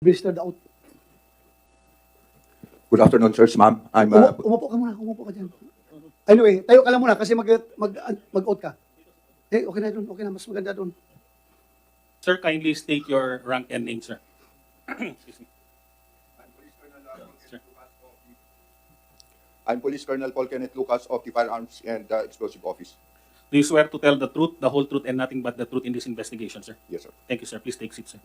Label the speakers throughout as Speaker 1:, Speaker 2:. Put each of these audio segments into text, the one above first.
Speaker 1: Mr. Daut.
Speaker 2: Good afternoon, sirs, ma'am.
Speaker 1: Umupo ka muna, umupo ka dyan. Anyway, tayo ka lang muna kasi mag-out ka. Okay na doon, okay na, mas maganda doon.
Speaker 3: Sir, kindly state your rank and name, sir. Excuse me. Sir.
Speaker 2: I'm Police Colonel Paul Kenneth Lucas of the Firearms and Explosive Office.
Speaker 3: Do you swear to tell the truth, the whole truth, and nothing but the truth in this investigation, sir?
Speaker 2: Yes, sir.
Speaker 3: Thank you, sir. Please take seat, sir.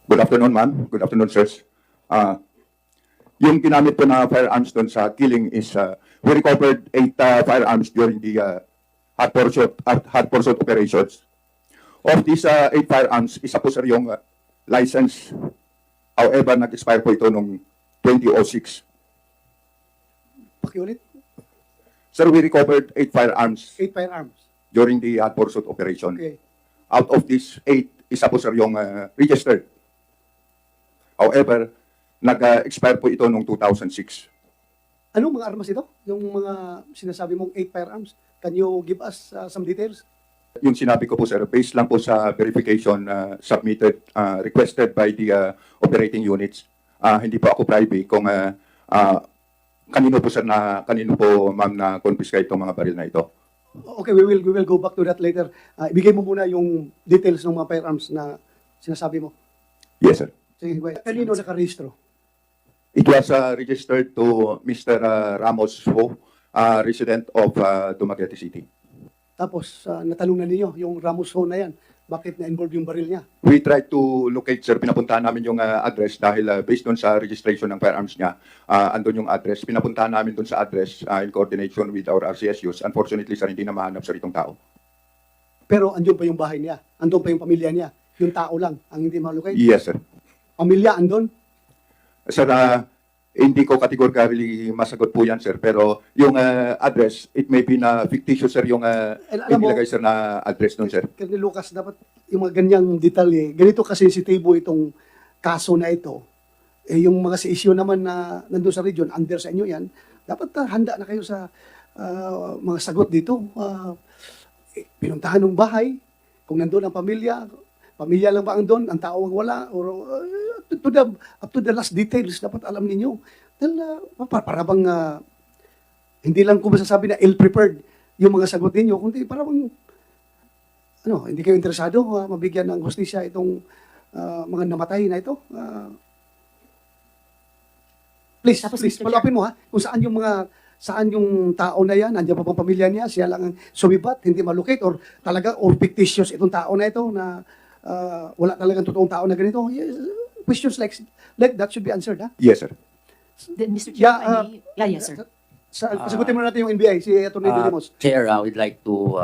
Speaker 2: Good afternoon, ma'am. Good afternoon, sirs. Yung ginamit po na firearms doon sa killing is we recovered 8 firearms during the hot pursuit operations. Of these 8 firearms, isa po sir yung license. However, nag-expire po ito noong 2006.
Speaker 1: Pakiulit,
Speaker 2: Sir, we recovered 8 firearms
Speaker 1: 8 firearms.
Speaker 2: during the hot pursuit operation.
Speaker 1: Okay.
Speaker 2: Out of these 8, isa po sir yung registered. However, nag-expire po ito noong 2006.
Speaker 1: Anong mga armas ito? Yung mga sinasabi mong 8 firearms? Can you give us some details?
Speaker 2: Yung sinabi ko po sir, based lang po sa verification submitted, requested by the operating units. Hindi po ako private kung kanino po sir kanino po ma'am na confiscate itong mga baril na ito.
Speaker 1: Okay, we will go back to that later. Ibigay mo muna yung details ng mga firearms na sinasabi mo.
Speaker 2: Yes sir.
Speaker 1: Sige, kanino nakarehistro?
Speaker 2: It was registered to Mr. Ramos Ho, resident of Dumaguete City.
Speaker 1: Tapos, natanong na ninyo, yung Ramos Ho na yan, bakit na-involve yung baril niya?
Speaker 2: We tried to locate, sir. Pinapuntahan namin yung address dahil based doon sa registration ng firearms niya, andun yung address. Pinapuntahan namin doon sa address in coordination with our RCSUs. Unfortunately, sir, hindi na mahanap sir itong tao.
Speaker 1: Pero andun pa yung bahay niya, andun pa yung pamilya niya, yung tao lang ang hindi malukay.
Speaker 2: Yes, sir.
Speaker 1: Pamilya andun?
Speaker 2: Sir, hindi ko categorically masagot po yan, sir. Pero yung address, it may be na fictitious, sir, yung
Speaker 1: alam mo,
Speaker 2: inilagay, sir, na address doon, sir.
Speaker 1: Colonel Lucas, dapat yung mga ganyang detalye, ganito kasensitibo itong kaso na ito. Yung mga issue naman na nandun sa region, under sa inyo yan, dapat handa na kayo sa mga sagot dito. Pinuntahan ng bahay, kung nandun ang pamilya lang ba ang doon, ang tao ang wala, or up to the last details, dapat alam ninyo. Dahil para bang, hindi lang ko masasabi na ill-prepared yung mga sagot ninyo, kundi para bang, hindi kayo interesado mabigyan ng hustisya itong mga namatay na ito. Please,
Speaker 4: Tapos,
Speaker 1: please,
Speaker 4: Mr.
Speaker 1: palapin mo kung saan yung tao na yan, nandiyan pa bang pamilya niya, siya lang ang sumibat, hindi malocate, or fictitious itong tao na ito na wala talagang totoong tao na ganito. Yes, questions like that should be answered, ha?
Speaker 2: Yes, sir.
Speaker 4: Then, Mr. Chair, yes, sir.
Speaker 1: Sagutin mo natin yung NBI, si Atty. De Limos.
Speaker 5: Chair, I would like to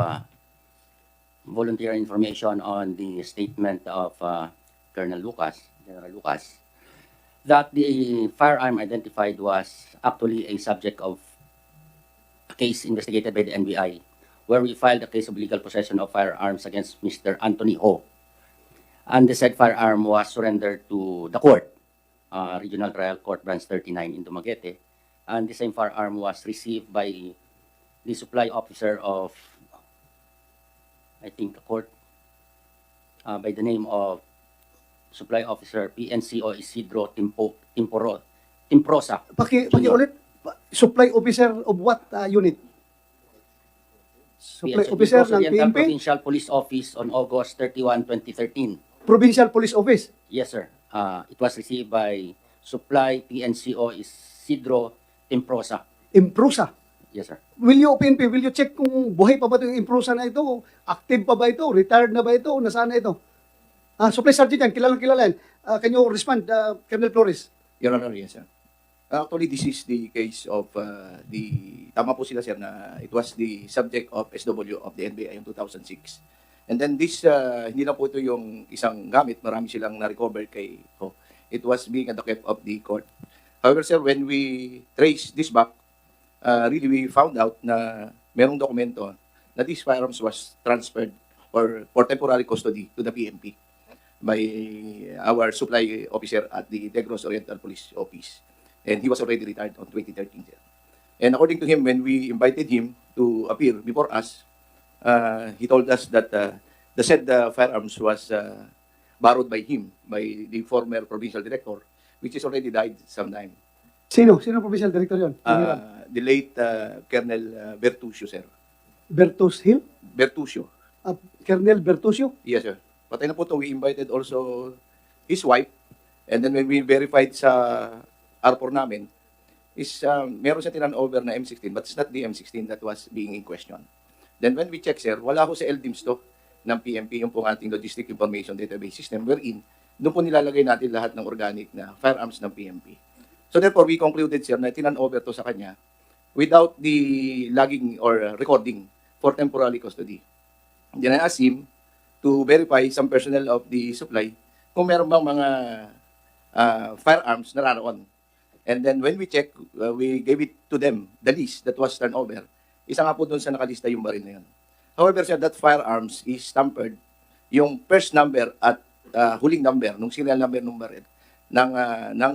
Speaker 5: volunteer information on the statement of General Lucas, that the firearm identified was actually a subject of a case investigated by the NBI, where we filed a case of illegal possession of firearms against Mr. Anthony Ho. And the said firearm was surrendered to the court, Regional Trial Court Branch 39 in Dumaguete. And the same firearm was received by the supply officer of, I think, the court, by the name of Supply Officer PNCO Isidro Timprosa.
Speaker 1: Ulit, supply officer of what unit? Supply officer ng
Speaker 5: Oriental
Speaker 1: PNP?
Speaker 5: Provincial Police Office on August 31, 2013.
Speaker 1: Provincial Police Office?
Speaker 5: Yes, sir. It was received by Supply PNCO Isidro Timprosa.
Speaker 1: Imprusa.
Speaker 5: Yes, sir.
Speaker 1: PNP, will you check kung buhay pa ba ito yung Imprusa na ito? Active pa ba ito? Retired na ba ito? Nasaan na ito? Supply Sergeant yan, kilalang yan. Can you respond, Colonel Flores?
Speaker 6: Your Honor, yes, sir. Actually, this is the case of tama po sila, sir, na it was the subject of SW of the NBI in 2006. And then this, hindi na po ito yung isang gamit, marami silang na-recover kay Ho. It was being at the kept of the court. However, sir, when we trace this back, really we found out na merong dokumento na these firearms was transferred or for temporary custody to the PNP by our supply officer at the Negros Oriental Police Office. And he was already retired on 2013. Sir. And according to him, when we invited him to appear before us, he told us that the said firearms was borrowed by him, by the former provincial director, which is already died sometime.
Speaker 1: Sino? Sino provincial director yun?
Speaker 6: The late Colonel Bertuccio, sir.
Speaker 1: Bertus Hill?
Speaker 6: Bertuccio.
Speaker 1: Colonel Bertusio?
Speaker 6: Yes, sir. Patay na po ito. We invited also his wife. And then when we verified sa R4 namin, meron siya tinan-over na M16, but it's not the M16 that was being in question. Then when we check, sir, wala ko sa LDIMS to ng PMP, yung pong ating Logistic Information Database System, wherein doon po nilalagay natin lahat ng organic na firearms ng PMP. So therefore, we concluded, sir, na tinan-over to sa kanya without the logging or recording for temporary custody. Then I asked him to verify some personnel of the supply kung meron bang mga firearms na naroon. And then when we check, we gave it to them, the list that was turned over. Isa nga po doon sa nakalista yung baril na yun. However, sir, that firearms is tampered. Yung first number at huling number, nung serial number ng baril, ng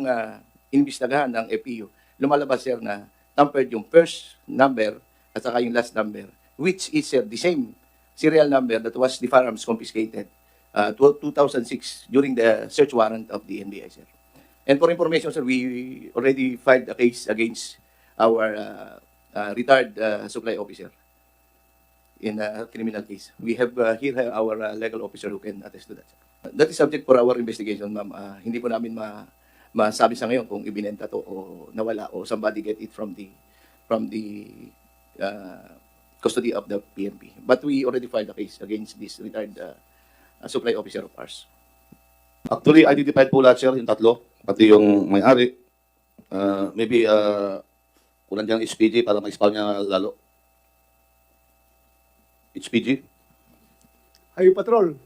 Speaker 6: investigahan ng FPU, lumalabas, sir, na tampered yung first number at saka yung last number, which is, sir, the same serial number that was the firearms confiscated 2006 during the search warrant of the NBI, sir. And for information, sir, we already filed a case against our retired supply officer in a criminal case. We have here our legal officer who can attest to that, sir. That is subject for our investigation, ma'am. Hindi po namin masabi sa ngayon kung ibinenta to o nawala o somebody get it from the custody of the PNP. But we already filed a case against this retired supply officer of ours.
Speaker 7: Actually, identified po lahat, sir, yung tatlo. Pati yung may-ari. Maybe, kulang dyan HPG para ma-expound niya lalo. HPG?
Speaker 1: Highway Patrol.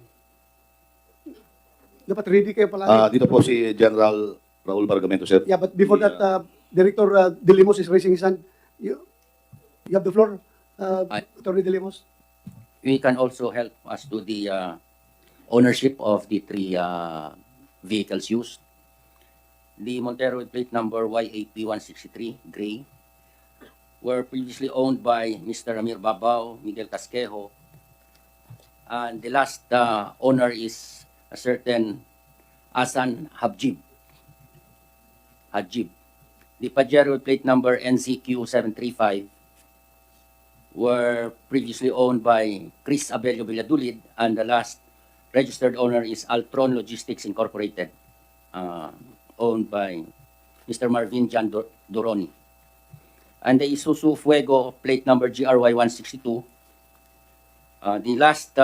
Speaker 1: Dapat ready kayo palagi.
Speaker 7: Dito po si General Raul Bargamento, sir.
Speaker 1: Yeah, but before that, Director De Limos is raising his hand. You have the floor, Attorney De Limos.
Speaker 5: We can also help as to the ownership of the three vehicles used. The Montero with plate number YAP163, gray, were previously owned by Mr. Amir Babao, Miguel Casquejo, and the last owner is a certain Asan Habjib. The Pajero with plate number NCQ735 were previously owned by Chris Abelio Villadulid, and the last registered owner is Altron Logistics Incorporated, owned by Mr. Marvin Jan Doroni. And the Isuzu Fuego plate number GRY162, the last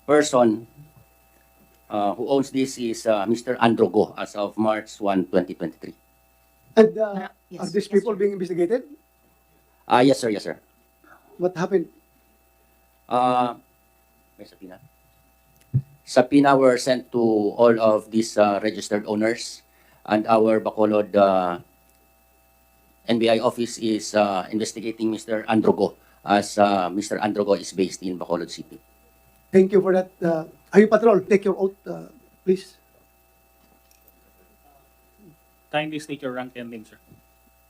Speaker 5: person who owns this is Mr. Androgo as of March 1, 2023.
Speaker 1: And
Speaker 4: Yes,
Speaker 1: are these
Speaker 4: yes,
Speaker 1: people
Speaker 4: sir.
Speaker 1: being investigated?
Speaker 5: Yes, sir, yes, sir.
Speaker 1: What happened?
Speaker 5: May subpoena. Subpoena were sent to all of these registered owners, and our Bacolod NBI office is investigating Mr. Androgo, as Mr. Androgo is based in Bacolod City.
Speaker 1: Thank you for that. Highway Patrol, take your oath, please.
Speaker 3: Kindly state your rank and name, sir.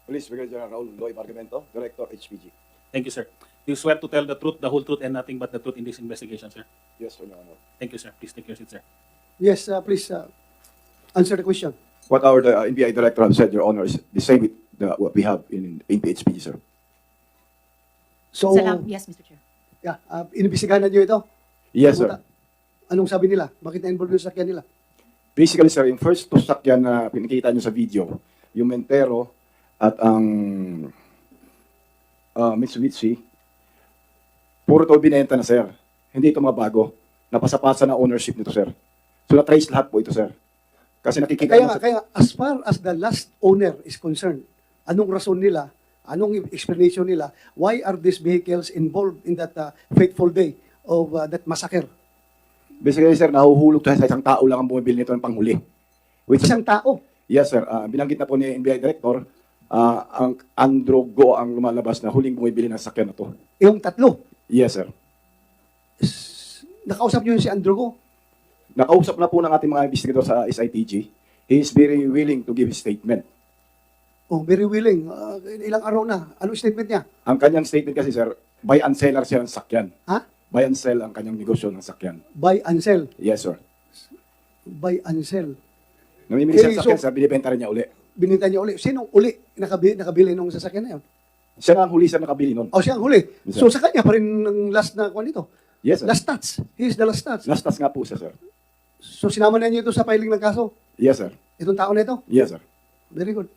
Speaker 8: Police Brigadier General Raul Loy Bargamento, Director HPG.
Speaker 3: Thank you, sir. Do you swear to tell the truth, the whole truth, and nothing but the truth in this investigation, sir?
Speaker 8: Yes, Your Honor.
Speaker 3: Thank you, sir. Please take your seat, sir.
Speaker 1: Yes, please answer the question.
Speaker 8: What our NBI Director have said, Your Honor, is the same with what we have in HPG, sir.
Speaker 1: So,
Speaker 4: Yes, Mr. Chair.
Speaker 1: yeah, inimbestigahan na nyo ito?
Speaker 8: Yes, sir.
Speaker 1: Anong sabi nila? Bakit na-involve yung sakyan nila?
Speaker 8: Basically, sir, yung first two sakyan na pinakita nyo sa video, yung Mentero at ang Mitsubishi, puro to binenta na, sir. Hindi ito mga bago. Napasapasa na ownership nito, sir. So, na-trace lahat po ito, sir. Kasi nakikita mo
Speaker 1: Kaya as far as the last owner is concerned, anong rason nila, anong explanation nila, why are these vehicles involved in that fateful day of that massacre?
Speaker 8: Basically, sir, nahuhulog tayo sa isang tao lang ang bumibili nito ng panghuli. Which is,
Speaker 1: Isang tao.
Speaker 8: yes, sir. Binanggit na po ni NBI Director, ang Androgo ang lumalabas na huling bumibili ng sakyan na to.
Speaker 1: Yung tatlo.
Speaker 8: Yes, sir.
Speaker 1: Nakausap nyo yung si Androgo.
Speaker 8: Nakausap na po ng ating mga investigador sa SITG. He is very willing to give his statement.
Speaker 1: Oh, very willing. Ilang araw na. Ano statement niya?
Speaker 8: Ang kanyang statement kasi, sir, buy and seller siya ng sakyan.
Speaker 1: Ha?
Speaker 8: Buy and sell ang kanyang negosyo ng sakyan.
Speaker 1: Buy and sell.
Speaker 8: Yes, sir.
Speaker 1: Buy and sell.
Speaker 8: Namimili siya
Speaker 1: Eh,
Speaker 8: sa sasakyan,
Speaker 1: so-
Speaker 8: sir, binibenta rin niya uli.
Speaker 1: Binenta niya uli. Sinong uli nakabili ng sasakyan na yun?
Speaker 8: Siya nga ang huli, sir, nakabili nun.
Speaker 1: O siya ang huli.
Speaker 8: Yes,
Speaker 1: So
Speaker 8: sir.
Speaker 1: sa kanya pa rin ang last na kuha nito.
Speaker 8: Yes, sir.
Speaker 1: Last stats. He is the last stats.
Speaker 8: Nastas nga po siya, sir.
Speaker 1: So sinama na niyo ito sa filing ng kaso.
Speaker 8: Yes, sir.
Speaker 1: Itong tao na ito.
Speaker 8: Yes, sir.
Speaker 1: Very good.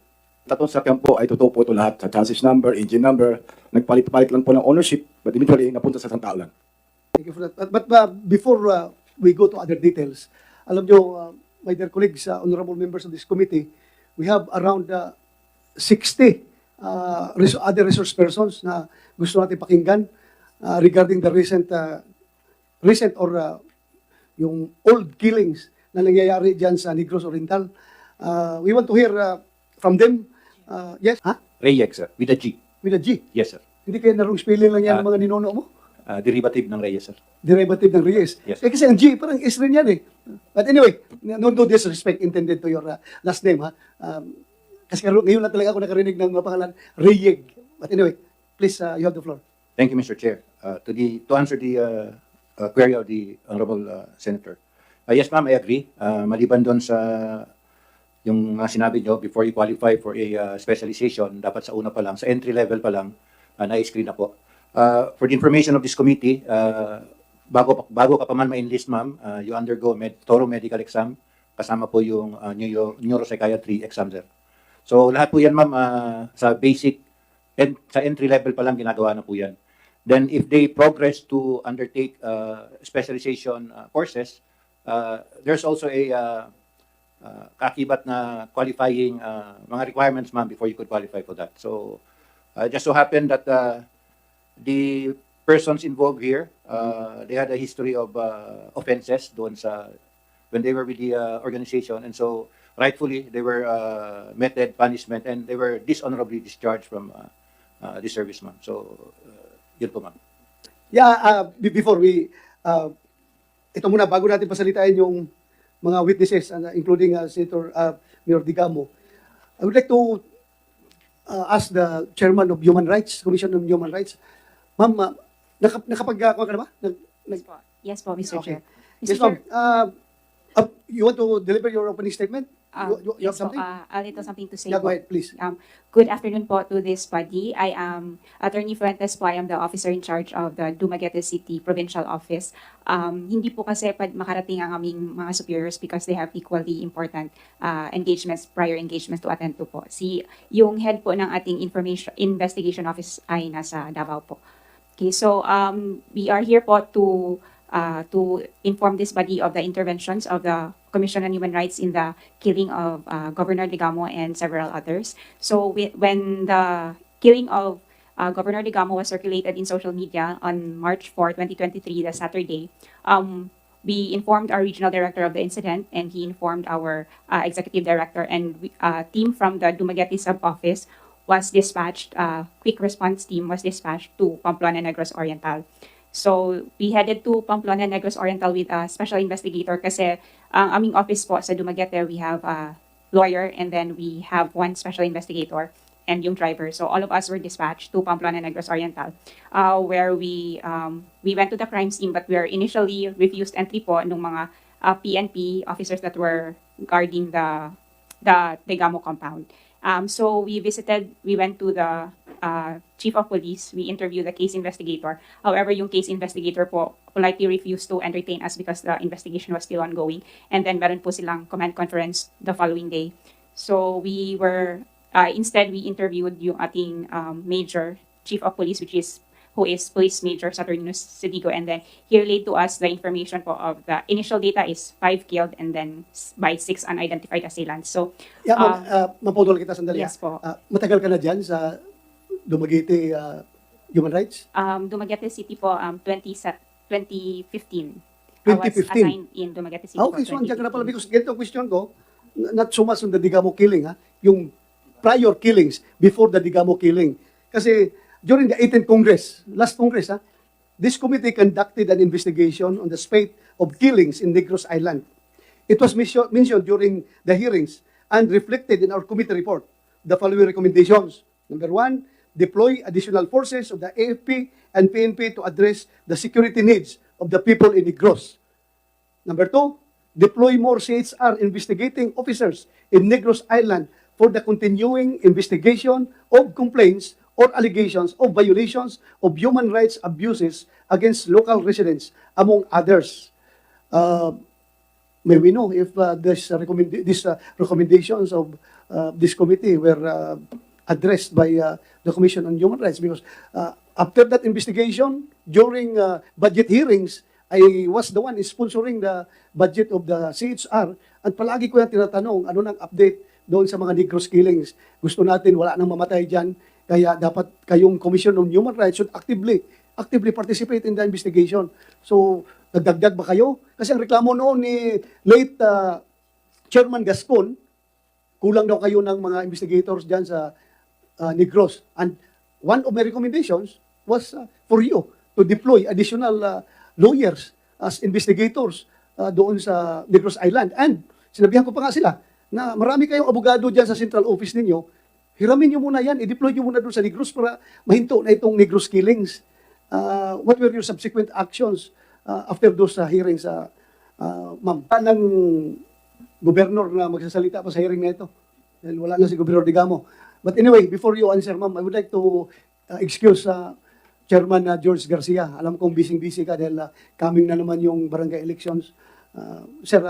Speaker 8: Tatlong sasakyan po ay totoo po ito lahat. Sa chassis number, engine number, nagpalit-palit lang po ng ownership, but eventually, napunta sa isang tao lang.
Speaker 1: Thank you for that. But before we go to other details, alam nyo, my dear colleagues, honorable members of this committee, we have around 60 other resource persons na gusto natin pakinggan regarding the recent or yung old killings na nangyayari dyan sa Negros Oriental. We want to hear from them. Yes? Ha?
Speaker 9: Reyek, sir. With a G.
Speaker 1: With a G.
Speaker 9: Yes, sir.
Speaker 1: Hindi kaya narong spelling lang yan ng mga ninuno mo?
Speaker 9: Derivative ng Reyes, sir.
Speaker 1: Derivative ng Reyes.
Speaker 9: Yes.
Speaker 1: Eh kasi ang G, parang S rin yan eh. But anyway, no disrespect intended to your last name, ha? Kasi ngayon lang talaga ako nakarinig ng pangalan, Reyeg. But anyway, please, you have the floor.
Speaker 9: Thank you, Mr. Chair. To answer the query of the Honorable Senator. Yes, ma'am, I agree. Maliban doon sa yung sinabi nyo, before you qualify for a specialization, dapat sa una pa lang, sa entry level pa lang, na-screen na po. For the information of this committee, bago ka pa man ma-enlist, ma'am, you undergo thorough medical exam, kasama po yung neuropsychiatry exam, sir. So lahat po yan, ma'am, sa basic, sa entry level pa lang ginagawa na po yan. Then if they progress to undertake specialization courses, there's also a kakibat na qualifying mga requirements, ma'am, before you could qualify for that. So just so happened that the persons involved here, they had a history of offenses doon sa when they were with the organization, and so rightfully they were meted punishment and they were dishonorably discharged from the service, ma'am. So yun po, ma'am.
Speaker 1: Yeah, before we, ito muna, bago natin pasalitain yung mga witnesses, including Senator Mayor Digamo, I would like to ask the Chairman of Human Rights, Commission on Human Rights, Ma'am, nakapag-kuha ka na ba?
Speaker 4: Yes po, Mr.
Speaker 1: Okay.
Speaker 4: Chair.
Speaker 1: Yes,
Speaker 4: Mr.
Speaker 1: ma'am.
Speaker 4: Chair,
Speaker 1: You want to deliver your opening statement? You have
Speaker 4: yes po,
Speaker 1: something?
Speaker 4: a little something to say
Speaker 1: Yeah, go
Speaker 4: po.
Speaker 1: ahead, please.
Speaker 4: Good afternoon po to this body. I am Attorney Fuentes po. I am the officer in charge of the Dumaguete City Provincial Office. Hindi po kasi makarating ang aming mga superiors because they have equally important prior engagements to attend to po. Yung head po ng ating investigation office ay nasa Davao po. Okay, so we are here po to inform this body of the interventions of the Commission on Human Rights in the killing of Governor Digamo and several others. So when the killing of Governor Digamo was circulated in social media on March 4, 2023, the Saturday, we informed our regional director of the incident, and he informed our executive director, and a team from the Dumaguete sub-office was dispatched, quick response team was dispatched to Pamplona Negros Oriental. So we headed to Pamplona Negros Oriental with a special investigator kasi ang aming office po sa Dumaguete, we have a lawyer and then we have one special investigator and yung driver. So all of us were dispatched to Pamplona Negros Oriental where we went to the crime scene, but we were initially refused entry po ng mga PNP officers that were guarding the Digamo compound. So we went to the chief of police, we interviewed the case investigator. However, yung case investigator po politely refused to entertain us because the investigation was still ongoing. And then meron po silang command conference the following day. So we were, instead we interviewed yung ating major chief of police, who is Police Major Saturnino Sedigo, and then he relayed to us the information po of the initial data is 5 killed and then by 6 unidentified assailants. So,
Speaker 1: Yeah, ma'am, maputol kita sandali.
Speaker 4: yes po.
Speaker 1: Matagal ka na dyan sa Dumaguete Human Rights?
Speaker 4: Dumaguete City po, 2015. I
Speaker 1: 2015?
Speaker 4: was assigned in Dumaguete City
Speaker 1: Okay, so
Speaker 4: for
Speaker 1: andyan ka na pala
Speaker 4: 2015.
Speaker 1: because ganito ang question ko, not so much on the Digamo killing, ha? Yung prior killings before the Digamo killing. Kasi during the 18th Congress, last Congress, this committee conducted an investigation on the spate of killings in Negros Island. It was mentioned during the hearings and reflected in our committee report the following recommendations. Number 1, deploy additional forces of the AFP and PNP to address the security needs of the people in Negros. Number 2, deploy more CHR investigating officers in Negros Island for the continuing investigation of complaints or allegations of violations of human rights abuses against local residents, among others. May we know if these recommendations of this committee were addressed by the Commission on Human Rights? Because after that investigation, during budget hearings, I was the one sponsoring the budget of the CHR, at palagi ko yung tinatanong, ano nang update doon sa mga Negros killings. Gusto natin, wala nang mamatay dyan, kaya dapat kayong Commission on Human Rights should actively participate in the investigation. So, nagdagdag ba kayo? Kasi ang reklamo noon ni late Chairman Gascon, kulang daw kayo ng mga investigators dyan sa Negros. And one of my recommendations was for you to deploy additional lawyers as investigators doon sa Negros Island. And sinabihan ko pa nga sila na marami kayong abogado dyan sa central office ninyo, hiramin nyo muna yan, i-deploy nyo muna doon sa Negros para mahinto na itong Negros killings. What were your subsequent actions after those hearings, ma'am? Ng gobernador na magsasalita pa sa hearing na ito. Dahil wala na si Gobernador Digamo. But anyway, before you answer, ma'am, I would like to excuse Chairman George Garcia. Alam kong busy-busy ka dahil coming na naman yung barangay elections. Sir,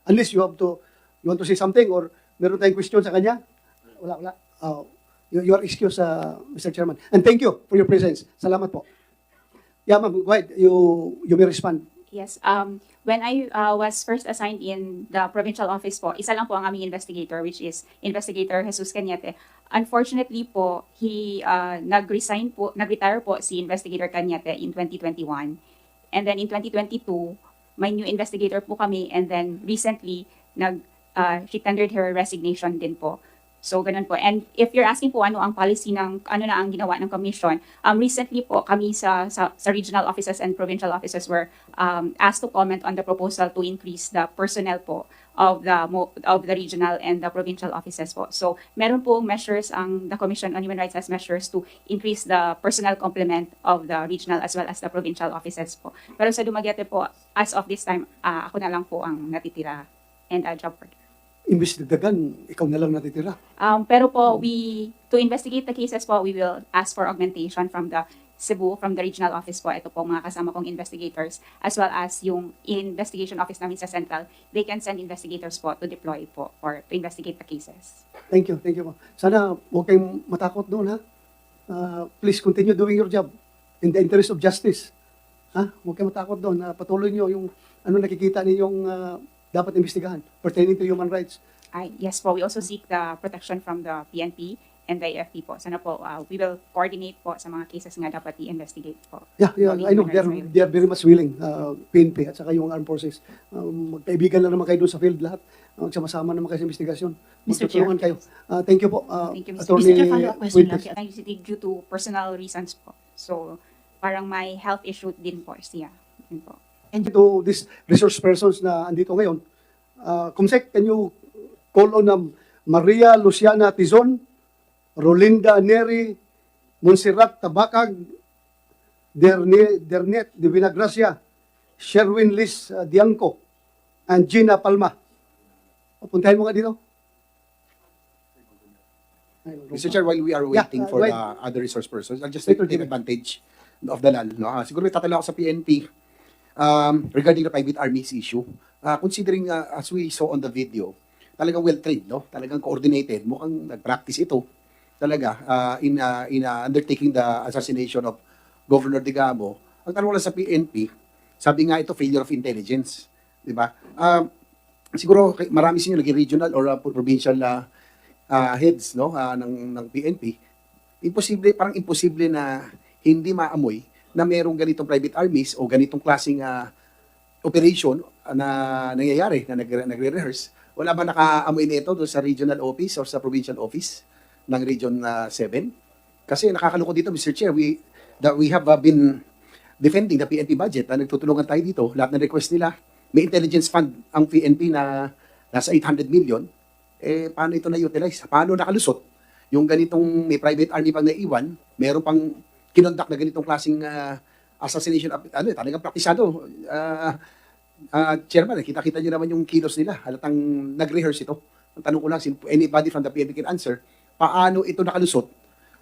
Speaker 1: unless you want to say something or meron tayong question sa kanya? Wala. You are excused, Mr. Chairman. And thank you for your presence. Salamat po. Yeah, ma'am, go ahead. You may respond.
Speaker 4: Yes. When I was first assigned in the provincial office po, isa lang po ang aming investigator, which is Investigator Jesus Cañete. Unfortunately po, he nag-retire po si Investigator Cañete in 2021. And then in 2022, may new investigator po kami, and then recently, she tendered her resignation din po. So, ganun po. And if you're asking po ano ang policy ng, ano na ang ginawa ng commission, recently po kami sa regional offices and provincial offices were asked to comment on the proposal to increase the personnel po of the regional and the provincial offices po. So, meron po measures the Commission on Human Rights has measures to increase the personnel complement of the regional as well as the provincial offices po. Pero sa Dumaguete po, as of this time, ako na lang po ang natitira and job worker.
Speaker 1: Imbis dagdagan, ikaw na lang natitira.
Speaker 4: Pero po, to investigate the cases po, we will ask for augmentation from the Cebu, from the regional office po. Ito po mga kasama kong investigators, as well as yung investigation office namin sa Central. They can send investigators po to deploy po or to investigate the cases.
Speaker 1: Thank you po. Sana huwag kayong matakot doon, ha? Please continue doing your job in the interest of justice. Huwag kayong matakot doon. Patuloy nyo yung ano nakikita ninyong dapat imbestigahan pertaining to human rights.
Speaker 4: Yes po, we also seek the protection from the PNP and the AFP po. Sana po, we will coordinate po sa mga cases nga dapat i-investigate po.
Speaker 1: Yeah, I know. They are very much willing, PNP at saka yung armed forces. Magkaibigan lang naman kayo doon sa field lahat. Magsama-sama naman kayo sa investigasyon.
Speaker 10: Mr. Chair.
Speaker 1: Magtutulungan kayo. Thank you po.
Speaker 4: Thank you, Mr.
Speaker 1: Attorney
Speaker 10: Mr. Follow-up question lang.
Speaker 1: Fuentes.
Speaker 4: Due to personal reasons po. So, parang may health issue din po siya. Yun po.
Speaker 1: And to these resource persons na andito ngayon, Kumsek, can you call on Maria Luciana Tizon, Rolinda Neri, Montserrat Tabacag, Dernet de Vinagracia, Sherwin Liz Dianco, and Gina Palma. Puntahin mo nga dito.
Speaker 11: Mr. Chair, while we are waiting for the other resource persons, I'll just take advantage of the lull. No? Siguro may tatanong ako sa PNP regarding the private armies issue. Considering as we saw on the video, talagang well-trained, no? Talagang coordinated. Mukhang nag-practice ito talaga in undertaking the assassination of Governor Digamo. Ang tanong lang sa PNP, sabi nga ito failure of intelligence. Di ba? Siguro marami sa inyo naging regional or provincial heads, no, ng PNP. Parang imposible na hindi maamoy na merong ganitong private armies o ganitong klaseng operation na nangyayari, na nagre-rehearse. Wala ba nakaamoy nito doon sa regional office or sa provincial office ng Region 7? Kasi nakakalungkot dito, Mr. Chair, we have been defending the PNP budget. Nagtutulungan tayo dito. Lahat ng request nila, may intelligence fund ang PNP na nasa 800 million. Paano ito na-utilize? Paano nakalusot? Yung ganitong may private army pang naiwan, meron pang kinondak na ganitong klaseng assassination, talagang praktisado. Chairman, kita-kita niyo naman yung kilos nila. Halatang nag-rehearse ito. Ang tanong ko lang, anybody from the PNP can answer, paano ito nakalusot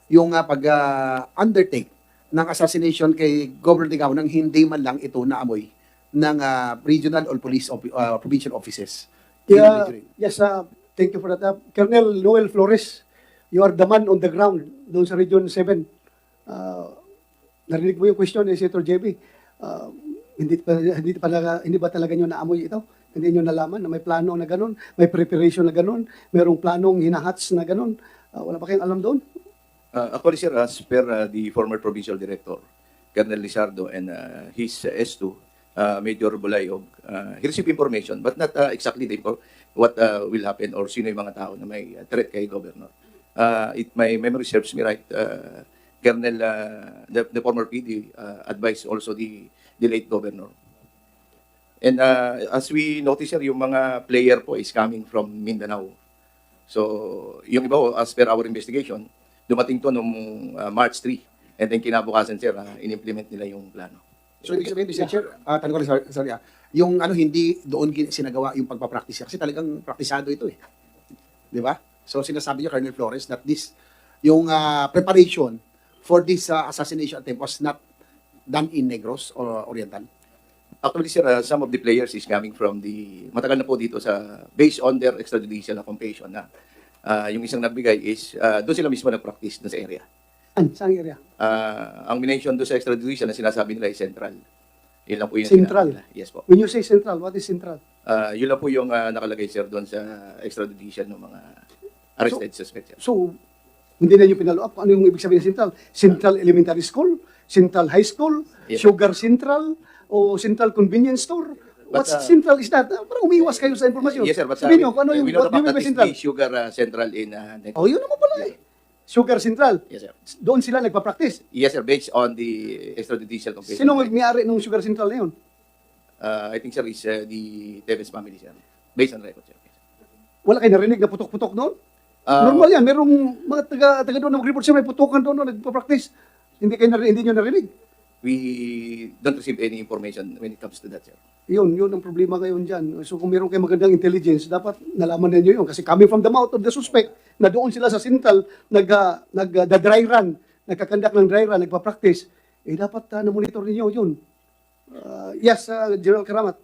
Speaker 11: yung pag-undertake ng assassination kay Governor Digao nang hindi man lang ito naamoy ng regional or provincial offices?
Speaker 1: Yeah, yes, thank you for that. Colonel Noel Flores, you are the man on the ground doon sa Region 7. Narinig mo yung question ni Senator JB. Hindi ba talaga nyo naamoy ito? Hindi nyo nalaman na may plano na ganun, may preparation na ganun, mayroong planong hinahats na ganun. Wala pa kayong alam doon?
Speaker 6: Actually, sir, as per the former provincial director, Colonel Lizardo, and his S2, Major Bulayog, he received information, but not exactly what will happen or sino yung mga tao na may threat kay Governor. If my memory serves me right, Colonel, the former PD, advised also the late Governor. And as we notice, sir, yung mga player po is coming from Mindanao. So, yung iba, as per our investigation, dumating to noong March 3. And then kinabukasan, sir, in-implement nila yung plano.
Speaker 11: So, ibig sabihin, Mr. Chair, tanong ko lang, sorry, yung hindi doon sinagawa yung pagpapractice kasi talagang praktisado ito eh. Di ba? So, sinasabi niyo, Colonel Flores, that yung preparation for this assassination attempt was not done in Negros or Oriental?
Speaker 6: Actually, sir, some of the players is coming from matagal na po dito based on their extrajudicial accommodation na yung isang nagbigay is, doon sila mismo nag-practice sa area.
Speaker 1: Saan area?
Speaker 6: Ang minention doon sa extrajudicial na sinasabi nila is central. Yun lang po yung
Speaker 1: Central?
Speaker 6: sinabi nila. Yes po.
Speaker 1: When you say central, what is central?
Speaker 6: Yun lang po yung nakalagay, sir, doon sa extrajudicial ng mga arrested suspects.
Speaker 1: So, hindi na nyo pinalo up. Ano yung ibig sabihin ng central? Central Elementary School? Central High School?
Speaker 6: Yes.
Speaker 1: Sugar Central? O Central Convenience Store? What's central is that? Parang umiwas kayo sa informasyon.
Speaker 6: Yes, sir, but
Speaker 1: Sabihin nyo, kung ano yung,
Speaker 6: we know
Speaker 1: what
Speaker 6: the
Speaker 1: do you
Speaker 6: fact
Speaker 1: mean
Speaker 6: that
Speaker 1: by
Speaker 6: is
Speaker 1: central?
Speaker 6: the sugar central in
Speaker 1: Oh, yun naman pala eh. Sugar Central.
Speaker 6: Yes, sir.
Speaker 1: Doon sila nagpa-practice.
Speaker 6: Yes, sir, based on the extrajudicial confession.
Speaker 1: Sino may-ari ng Sugar Central na yun?
Speaker 6: I think, sir, is the Tevez family, sir. Based on record, sir.
Speaker 1: Wala kayo narinig na putok-putok doon? Normal yan. Merong mga taga doon na mag-report siya, may putukan doon, nagpa-practice. Hindi nyo narinig.
Speaker 6: We don't receive any information when it comes to that, sir.
Speaker 1: Yun ang problema ngayon dyan. So kung meron kayong magandang intelligence, dapat nalaman ninyo yun. Kasi coming from the mouth of the suspect, na doon sila sa Central, nag-dry run, nagkakandak ng dry run, nagpa-practice, dapat na-monitor ninyo yun. Yes, General Karamat.